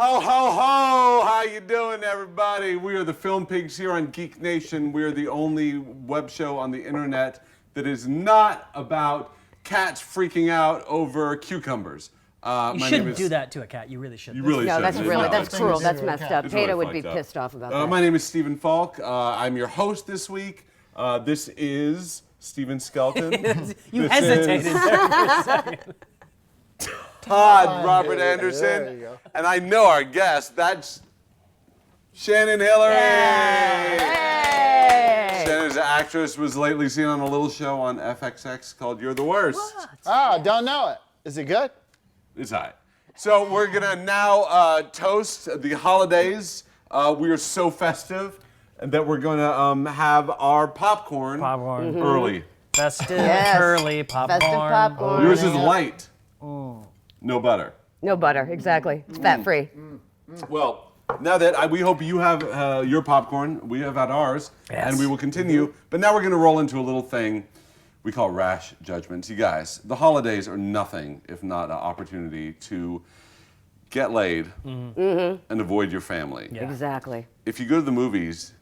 Ho, ho, ho! How you doing, everybody? We are the Film Pigs here on GeekNation. We are the only web show on the internet that is not about cats freaking out over cucumbers. You shouldn't do that to a cat. You really shouldn't. You really shouldn't. That's cruel. That's messed up. It's really Peter would be fucked up. pissed off about that. My name is Stephen Falk. I'm your host this week. This is Steven Skelton. You hesitated there for a second. Todd Robert Anderson. And I know our guest. That's Shannon Hillary. Hey! Shannon's an actress, was lately seen on a little show on FXX called You're the Worst. What? Oh, don't know it. Is it good? It's all right. So we're going to now toast the holidays. We are so festive that we're going to have our popcorn early. Festive, Yes. curly popcorn. Festive popcorn. Yours is light. No butter. No butter, exactly. It's fat-free. Well, now that we hope you have your popcorn, we have had ours, Yes. and we will continue. But now we're going to roll into a little thing we call Rash Judgments. You guys, the holidays are nothing if not an opportunity to get laid and avoid your family. Yeah. Exactly. If you go to the movies,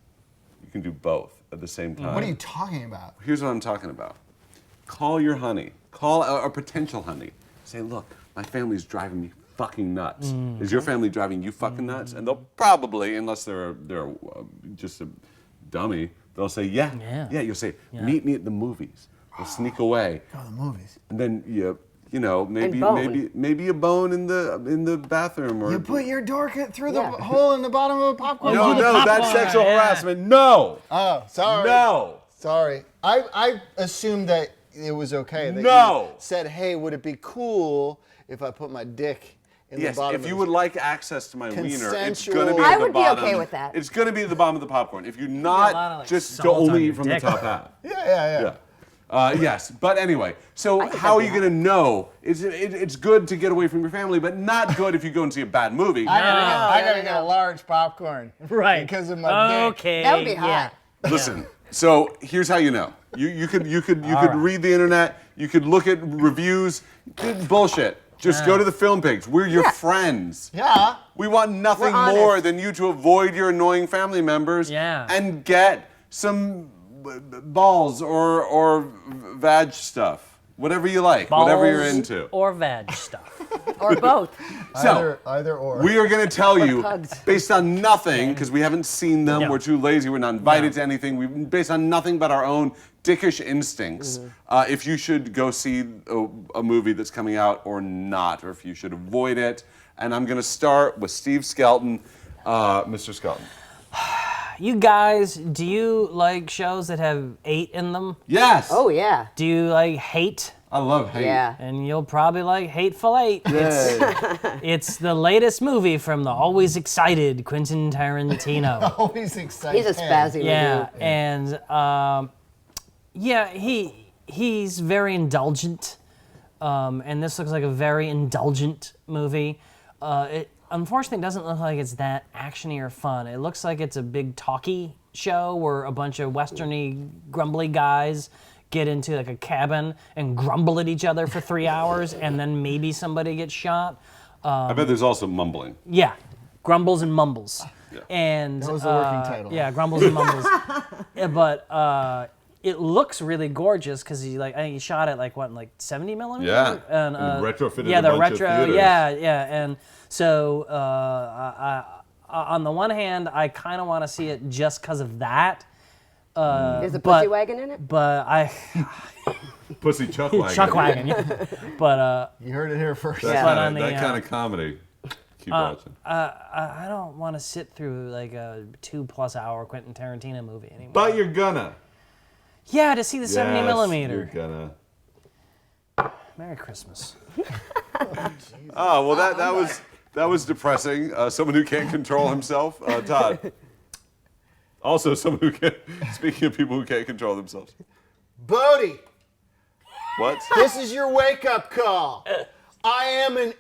you can do both at the same time. What are you talking about? Here's what I'm talking about. Call your honey. Call a potential honey. Say, look, my family's driving me fucking nuts. Is your family driving you fucking nuts? And they'll probably, unless they're just a dummy, they'll say, yeah. You'll say, meet me at the movies. They'll sneak away. Go to the movies. And then you know, maybe a bone in the bathroom, or You put your door through the hole in the bottom of a popcorn. no, that's sexual harassment. No. Oh, sorry. No. Sorry. I assumed that it was okay. That No. You said, hey, would it be cool if I put my dick in the bottom if you of would like access to my wiener, it's Consensual. going to be I at the would be bottom. okay with that. It's going to be at the bottom of the popcorn. If you're a not, lot of, like, just salt go on only your eat from the dick. top half. Yeah. Yes, but anyway, so think how are that'd you be going to know? It's good to get away from your family, but not good if you go and see a bad movie. I gotta get a large popcorn. Right. Because of my dick. Okay. That would be hot. Listen, so here's how you know. You could read the internet. You could look at reviews. Bullshit. Just go to the Film Pigs. We're your friends. Yeah. We want nothing We're more honest. than you to avoid your annoying family members and get some balls or vag stuff. Whatever you like, whatever you're into. Or veg stuff. Or both. So, Either or. we are going to tell you, pugs. based on nothing, because we haven't seen them, No. we're too lazy, we're not invited to anything, based on nothing but our own dickish instincts, if you should go see a movie that's coming out or not, or if you should avoid it. And I'm going to start with Steve Skelton. Mr. Skelton. You guys, do you like shows that have 8 in them? Yes! Oh, yeah. Do you like Hate? I love hate. Yeah. And you'll probably like Hateful Eight. It's the latest movie from the always excited Quentin Tarantino. Always excited. He's a spazzy Yeah, and he's very indulgent, and this looks like a very indulgent movie. It unfortunately doesn't look like it's that actiony or fun. It looks like it's a big talky show where a bunch of westerny, grumbly guys get into like a cabin and grumble at each other for 3 hours, and then maybe somebody gets shot. I bet there's also mumbling. Yeah, grumbles and mumbles. Yeah. And That was the working title. Yeah, grumbles and mumbles. But it looks really gorgeous because I think he shot it like 70 millimeter. Yeah. And retrofitted yeah, a the bunch of retro. theaters. Yeah. And so on the one hand, I kind of want to see it just because of that. There's a but- pussy wagon in it? But Pussy chuck wagon. Chuck wagon. Yeah. But You heard it here first. That, Yeah. But kind, on of, the, that kind of comedy. Keep watching. I don't want to sit through like a 2+ hour Quentin Tarantino movie anymore. But you're gonna. Yeah, to see the 70 millimeter. You're gonna. Merry Christmas. Oh well, that was depressing. Someone who can't control himself, Todd. Also, someone who can't. Speaking of people who can't control themselves. Bodie, What? this is your wake-up call. I am an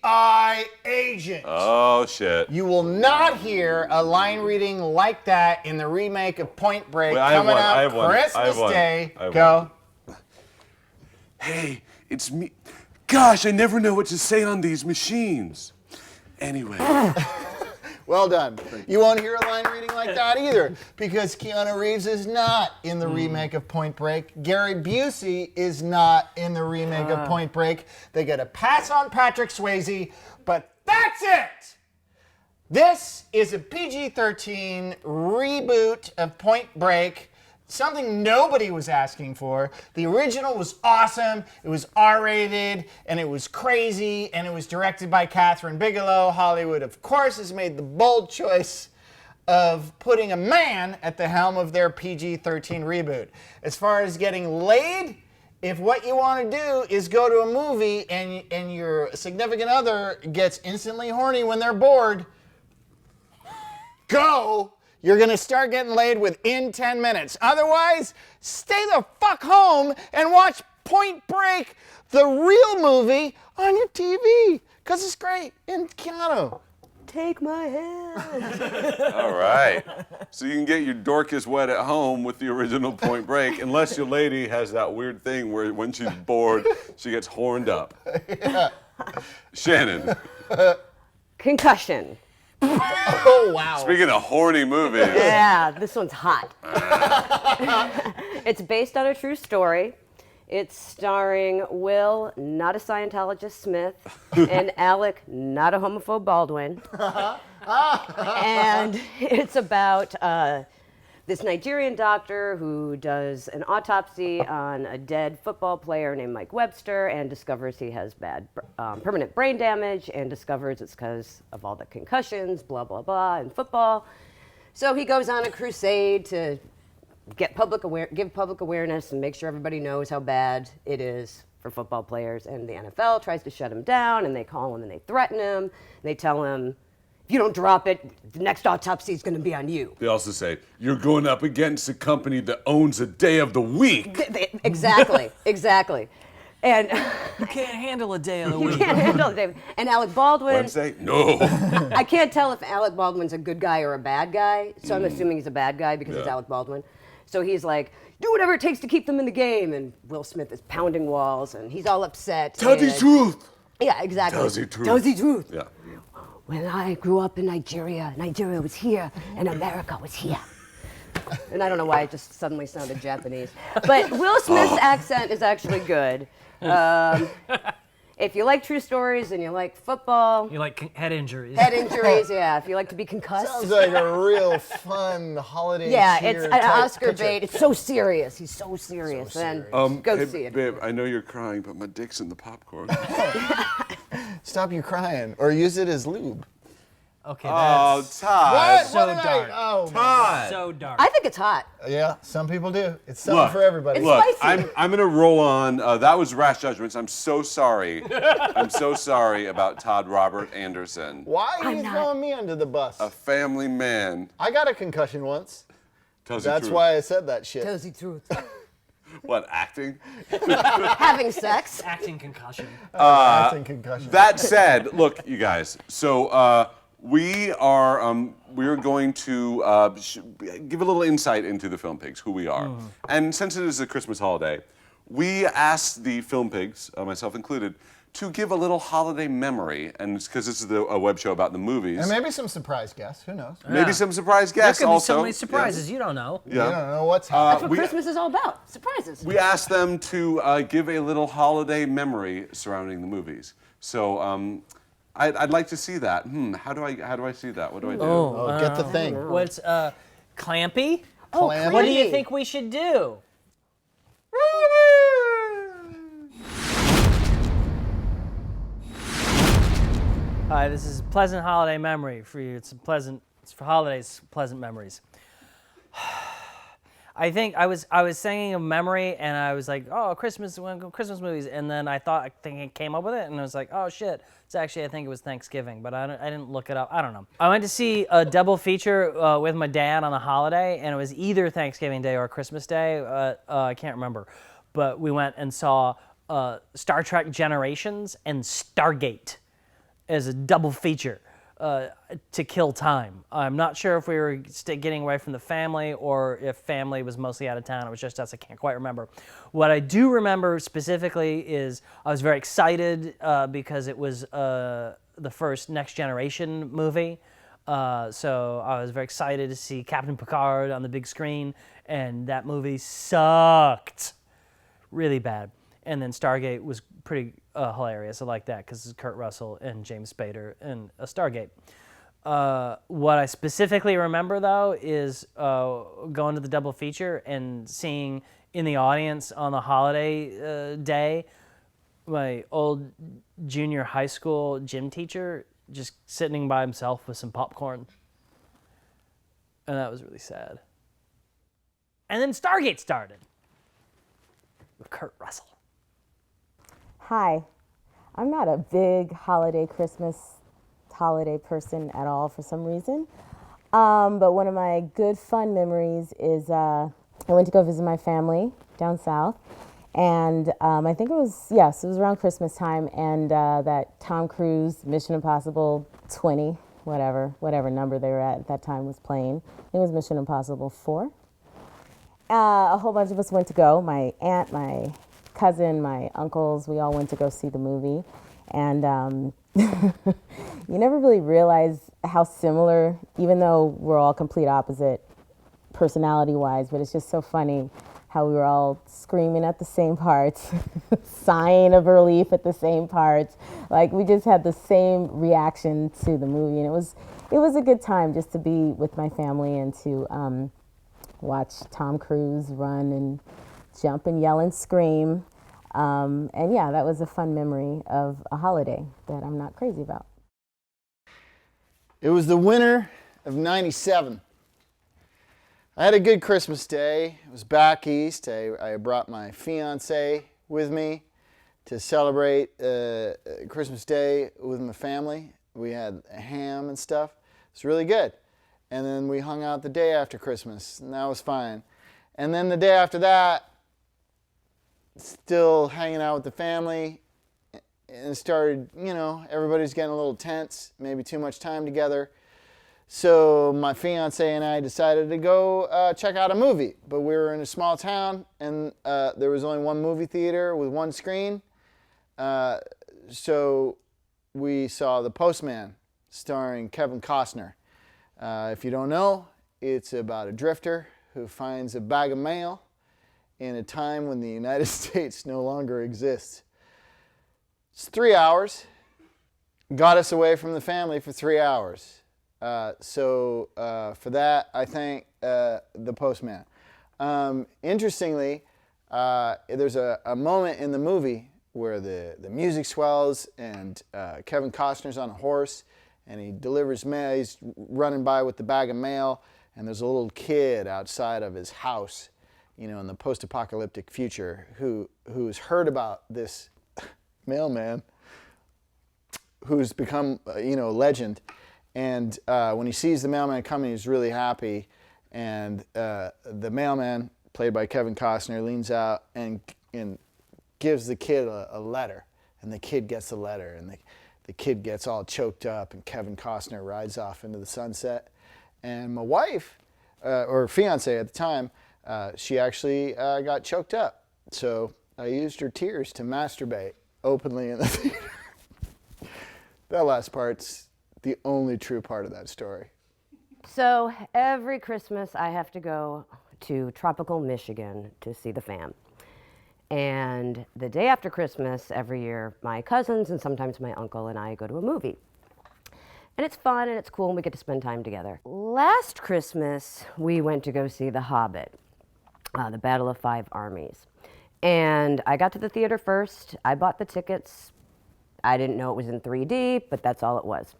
FBI agent. Oh shit. You will not hear a line reading like that in the remake of Point Break Wait, I have coming one, I out have one, I have Christmas one, Day. I have Go. Hey, it's me. Gosh, I never know what to say on these machines. Anyway. Well done. You won't hear a line reading like that either, because Keanu Reeves is not in the remake of Point Break. Gary Busey is not in the remake of Point Break. They get a pass on Patrick Swayze, but that's it! This is a PG-13 reboot of Point Break. Something nobody was asking for. The original was awesome, it was R-rated, and it was crazy, and it was directed by Catherine Bigelow. Hollywood, of course, has made the bold choice of putting a man at the helm of their PG-13 reboot. As far as getting laid, if what you want to do is go to a movie and your significant other gets instantly horny when they're bored, go! You're gonna start getting laid within 10 minutes. Otherwise, stay the fuck home and watch Point Break, the real movie, on your TV. Because it's great. And Keanu. Take my hand. All right. So you can get your Dorcas wet at home with the original Point Break, unless your lady has that weird thing where when she's bored, she gets horned up. Yeah. Shannon. Concussion. Oh, wow. Speaking of horny movies. Yeah, this one's hot. It's based on a true story. It's starring Will, not a Scientologist, Smith, and Alec, not a homophobe, Baldwin. And it's about this Nigerian doctor who does an autopsy on a dead football player named Mike Webster and discovers he has bad permanent brain damage and discovers it's because of all the concussions, blah, blah, blah, in football. So he goes on a crusade to give public awareness and make sure everybody knows how bad it is for football players. And the NFL tries to shut him down, and they call him and they threaten him. And they tell him, if you don't drop it, the next autopsy is going to be on you. They also say, you're going up against a company that owns a day of the week. Exactly, exactly. And You can't handle a day of the you week. can't handle it. And Alec Baldwin, Wednesday? No. I can't tell if Alec Baldwin's a good guy or a bad guy, so I'm assuming he's a bad guy because it's Yeah. Alec Baldwin. So he's like, do whatever it takes to keep them in the game. And Will Smith is pounding walls, and he's all upset. Tell the and- truth. Yeah, exactly. Tells the truth. Tells the truth. Yeah. When I grew up in Nigeria, Nigeria was here, and America was here. And I don't know why it just suddenly sounded Japanese. But Will Smith's accent is actually good. If you like true stories and you like football, You like head injuries. head injuries, yeah. If you like to be concussed. Sounds like a real fun holiday Yeah, cheer it's an type Oscar picture. bait. It's so serious. He's so serious. So And serious. go Hey, see it. babe, I know you're crying, but my dick's in the popcorn. Stop your crying, or use it as lube. Okay, Oh, that's Todd. What? so What did dark. Oh, Todd. so dark. I think it's hot. yeah, some people do. It's something Look, for everybody. It's Look, spicy. I'm gonna roll on. That was Rash Judgments. I'm so sorry. I'm so sorry about Todd Robert Anderson, Why are I'm you not- throwing me under the bus? a family man. I got a concussion once. Tells the That's truth. why I said that shit. Tells the truth. What, acting? Having sex. Acting concussion. I think concussion. That said, look, you guys. So we are going to give a little insight into the Film Pigs, who we are. And since it is a Christmas holiday, we asked the Film Pigs, myself included, to give a little holiday memory, and it's because this is a web show about the movies. And maybe some surprise guests. Who knows? Maybe some surprise There guests could be also. so many surprises. You don't know. Yeah. You don't know what's That's happening. what we- Christmas is all about. Surprises. We asked them to give a little holiday memory surrounding the movies. So I'd like to see that. How do I see that? What do I do? Oh, get the thing. What's Clampy? Oh, Clam- What do you Clampy. think we should do? Hi, this is pleasant holiday memory for you. It's for holidays, pleasant memories. I think I was singing a memory and I was like, oh, Christmas movies, and then I think I came up with it and I was like, oh shit, it's actually I think it was Thanksgiving, but I didn't look it up. I don't know. I went to see a double feature with my dad on a holiday, and it was either Thanksgiving Day or Christmas Day. I can't remember, but we went and saw Star Trek Generations and Stargate as a double feature to kill time. I'm not sure if we were getting away from the family or if family was mostly out of town. It was just us. I can't quite remember. What I do remember specifically is I was very excited because it was the first Next Generation movie. So I was very excited to see Captain Picard on the big screen, and that movie sucked really bad. And then Stargate was pretty hilarious. I like that because it's Kurt Russell and James Spader in a Stargate. What I specifically remember, though, is going to the double feature and seeing in the audience on the holiday day my old junior high school gym teacher just sitting by himself with some popcorn. And that was really sad. And then Stargate started with Kurt Russell. Hi, I'm not a big Christmas holiday person at all for some reason. But one of my good fun memories is I went to go visit my family down south. And I think it was around Christmas time, and that Tom Cruise Mission Impossible 20, whatever number they were at that time was playing. I think it was Mission Impossible 4. A whole bunch of us went to go. My aunt, my cousin, my uncles, we all went to go see the movie. And you never really realize how similar, even though we're all complete opposite personality-wise, but it's just so funny how we were all screaming at the same parts, sighing of relief at the same parts. Like, we just had the same reaction to the movie, and it was a good time just to be with my family and to watch Tom Cruise run and jump and yell and scream. And yeah, that was a fun memory of a holiday that I'm not crazy about. It was the winter of '97. I had a good Christmas day. It was back east. I brought my fiance with me to celebrate Christmas Day with my family. We had ham and stuff. It was really good. And then we hung out the day after Christmas, and that was fine. And then the day after that, still hanging out with the family, and it started, everybody's getting a little tense, maybe too much time together. So my fiance and I decided to go check out a movie. But we were in a small town, and there was only one movie theater with one screen. So we saw The Postman, starring Kevin Costner. If you don't know, it's about a drifter who finds a bag of mail in a time when the United States no longer exists. It's 3 hours. Got us away from the family for 3 hours. So for that, I thank The Postman. Interestingly, there's a moment in the movie where the music swells and Kevin Costner's on a horse and he delivers mail. He's running by with the bag of mail, and there's a little kid outside of his house, in the post-apocalyptic future, who's heard about this mailman who's become, a legend. And when he sees the mailman coming, he's really happy. And the mailman, played by Kevin Costner, leans out and gives the kid a letter. And the kid gets the letter, and the kid gets all choked up, and Kevin Costner rides off into the sunset. And my wife, or fiance at the time, she actually got choked up. So I used her tears to masturbate openly in the theater. That last part's the only true part of that story. So every Christmas I have to go to tropical Michigan to see the fam. And the day after Christmas every year, my cousins and sometimes my uncle and I go to a movie. And it's fun and it's cool and we get to spend time together. Last Christmas, we went to go see The Hobbit, the Battle of Five Armies. And I got to the theater first. I bought the tickets. I didn't know it was in 3D, but that's all it was.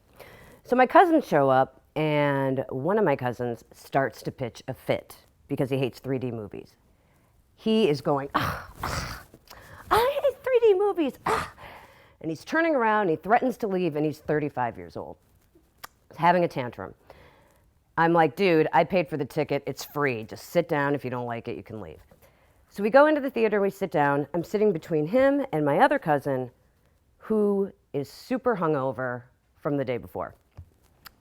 So my cousins show up, and one of my cousins starts to pitch a fit because he hates 3D movies. He is going, I hate 3D movies. And he's turning around, he threatens to leave, and he's 35 years old. He's having a tantrum. I'm like, dude, I paid for the ticket. It's free. Just sit down. If you don't like it, you can leave. So we go into the theater, we sit down. I'm sitting between him and my other cousin, who is super hungover from the day before.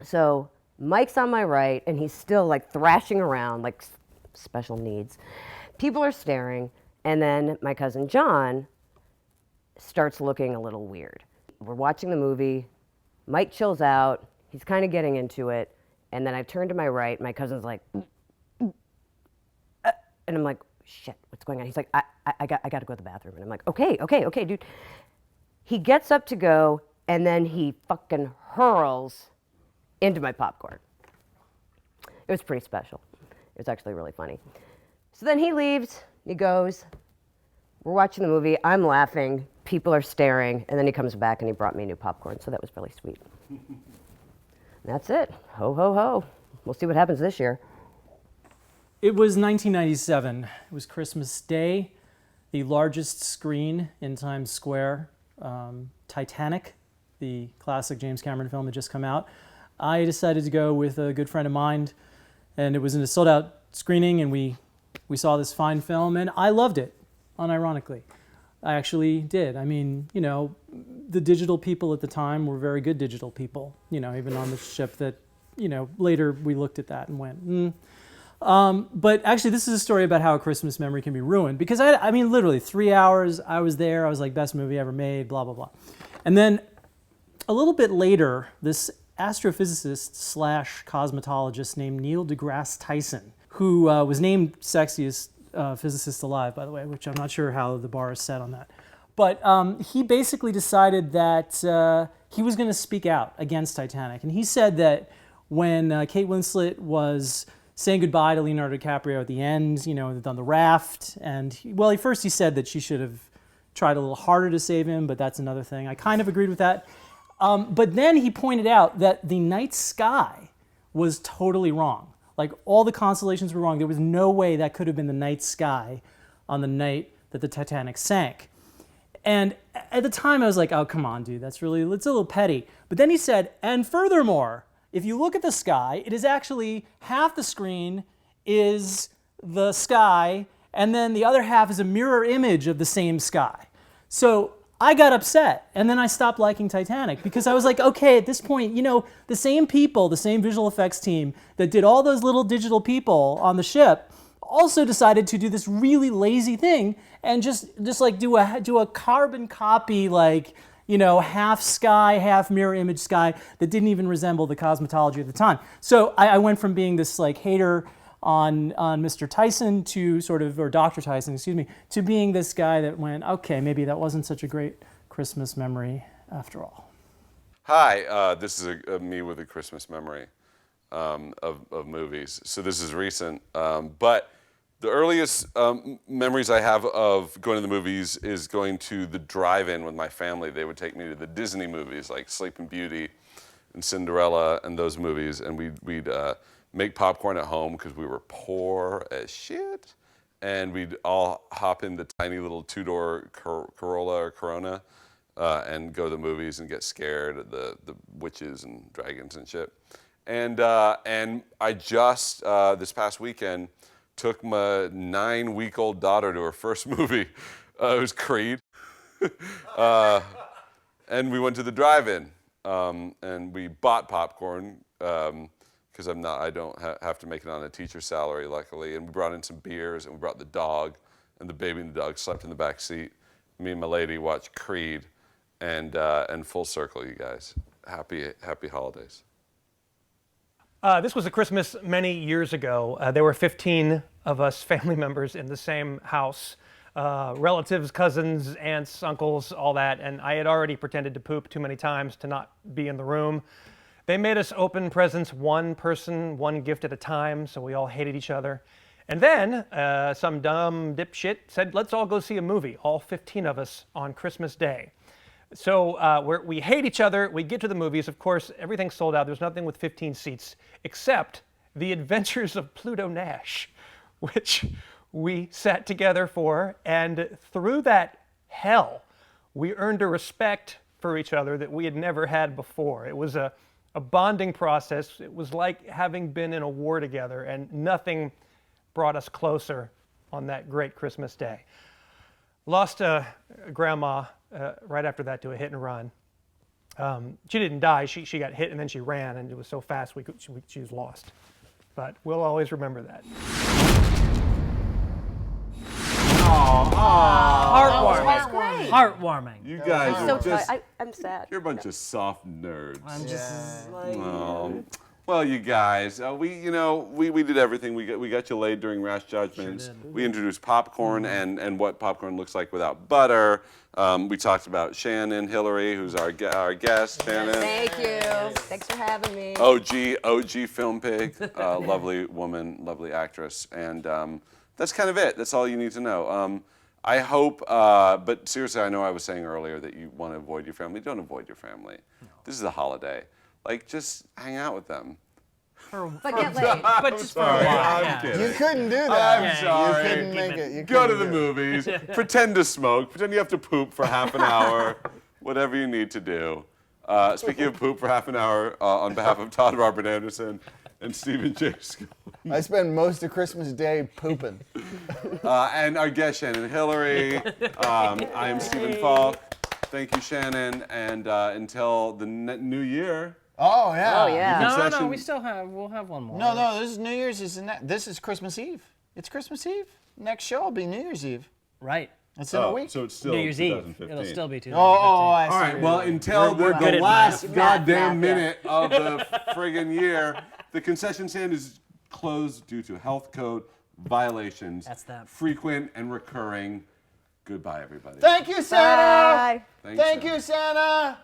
So Mike's on my right, and he's still like thrashing around, like special needs. People are staring, and then my cousin John starts looking a little weird. We're watching the movie. Mike chills out. He's kind of getting into it. And then I turn to my right. My cousin's like, and I'm like, shit, what's going on? He's like, I got to go to the bathroom. And I'm like, okay, dude. He gets up to go, and then he fucking hurls into my popcorn. It was pretty special. It was actually really funny. So then he leaves, he goes, we're watching the movie, I'm laughing, people are staring, and then he comes back and he brought me new popcorn, so that was really sweet. And that's it. Ho, ho, ho. We'll see what happens this year. It was 1997. It was Christmas Day. The largest screen in Times Square, Titanic, the classic James Cameron film, had just come out. I decided to go with a good friend of mine, and it was in a sold-out screening, and we saw this fine film, and I loved it, unironically. I actually did. I mean, you know, the digital people at the time were very good digital people, you know, even on the ship that, you know, later we looked at that and went, But actually, this is a story about how a Christmas memory can be ruined, because I mean, literally 3 hours, I was there, I was like, best movie ever made, blah, blah, blah. And then a little bit later, this astrophysicist / cosmetologist named Neil deGrasse Tyson, who was named sexiest physicist alive, by the way, which I'm not sure how the bar is set on that. But he basically decided that he was going to speak out against Titanic. And he said that when Kate Winslet was saying goodbye to Leonardo DiCaprio at the end, you know, on the raft, and first he said that she should have tried a little harder to save him, but that's another thing. I kind of agreed with that. But then he pointed out that the night sky was totally wrong. Like, all the constellations were wrong. There was no way that could have been the night sky on the night that the Titanic sank. And at the time, I was like, oh, come on, dude, it's a little petty. But then he said, and furthermore, if you look at the sky, it is actually half the screen is the sky, and then the other half is a mirror image of the same sky. So I got upset, and then I stopped liking Titanic, because I was like, okay, at this point, you know, the same people, the same visual effects team that did all those little digital people on the ship also decided to do this really lazy thing and just like do a carbon copy, like, you know, half sky, half mirror image sky that didn't even resemble the cosmetology of the time. So I went from being this like hater on Mr. Tyson or Dr. Tyson, excuse me, to being this guy that went, okay, maybe that wasn't such a great Christmas memory after all. Hi, this is me with a Christmas memory of movies. So this is recent, but the earliest memories I have of going to the movies is going to the drive-in with my family. They would take me to the Disney movies like Sleeping Beauty and Cinderella and those movies, and we'd make popcorn at home because we were poor as shit, and we'd all hop in the tiny little two-door Corolla or Corona and go to the movies and get scared at the witches and dragons and shit. And I just this past weekend took my 9-week-old daughter to her first movie. It was Creed, and we went to the drive-in and we bought popcorn. Because I don't have to make it on a teacher's salary, luckily. And we brought in some beers, and we brought the dog, and the baby and the dog slept in the back seat. Me and my lady watched Creed, and full circle, you guys. Happy holidays. This was a Christmas many years ago. There were 15 of us family members in the same house. Relatives, cousins, aunts, uncles, all that. And I had already pretended to poop too many times to not be in the room. They made us open presents one person, one gift at a time, so we all hated each other. And then some dumb dipshit said, let's all go see a movie, all 15 of us on Christmas Day. So we hate each other, we get to the movies, of course, everything's sold out, there's nothing with 15 seats, except The Adventures of Pluto Nash, which we sat together for, and through that hell, we earned a respect for each other that we had never had before. It was a bonding process. It was like having been in a war together, and nothing brought us closer on that great Christmas day. Lost grandma right after that to a hit and run. She didn't die. She got hit and then she ran, and it was so fast she was lost. But we'll always remember that. Heartwarming. Heartwarming. You guys So are just, I'm sad. you're a bunch of soft nerds. I'm just like, Well, you guys, we did everything. We got you laid during Rash Judgments. We introduced popcorn and what popcorn looks like without butter. We talked about Shannon Hillary, who's our guest. Shannon. Thank you. Thanks for having me. OG film pig, lovely woman, lovely actress, and that's kind of it. That's all you need to know. I hope, but seriously, I know I was saying earlier that you want to avoid your family. Don't avoid your family. No. This is a holiday. Like, just hang out with them. But get laid. but just for a while. I'm kidding. You couldn't do that. I'm sorry. You couldn't make it. You Go to couldn't the do it. movies. Pretend to smoke. Pretend you have to poop for half an hour. Whatever you need to do. Speaking of poop for half an hour, on behalf of Todd Robert Anderson and Stephen J. Scott. I spend most of Christmas Day pooping. And our guest, Shannon Hillary. I am Stephen Falk. Thank you, Shannon. And until the new year. Oh yeah. Oh yeah. No, Concession- we'll have one more. No, this is New Year's. This is Christmas Eve. It's Christmas Eve. Next show will be New Year's Eve. Right. That's in a week. So it's still New Year's Eve. 2015. It'll still be 2015. I see. All right, well, until We're the good at last math. goddamn Math, yeah. minute of the friggin' year, the concession stand is closed due to health code violations. That's that. Frequent and recurring. Goodbye, everybody. Thank you, Santa. Bye. Thanks, Thank Santa. you, Santa.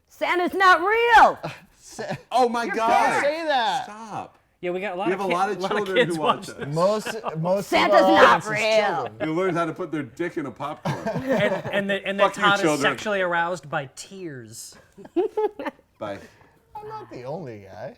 Santa's not real. Oh my God! Say that. Stop. Yeah, we got a lot We of have a lot of children kids who watch watching. this. Most Santa's of our not audience is real. children. You learn how to put their dick in a popcorn. And that Fuck you, Todd is children. sexually aroused by tears. Bye. I'm not the only guy.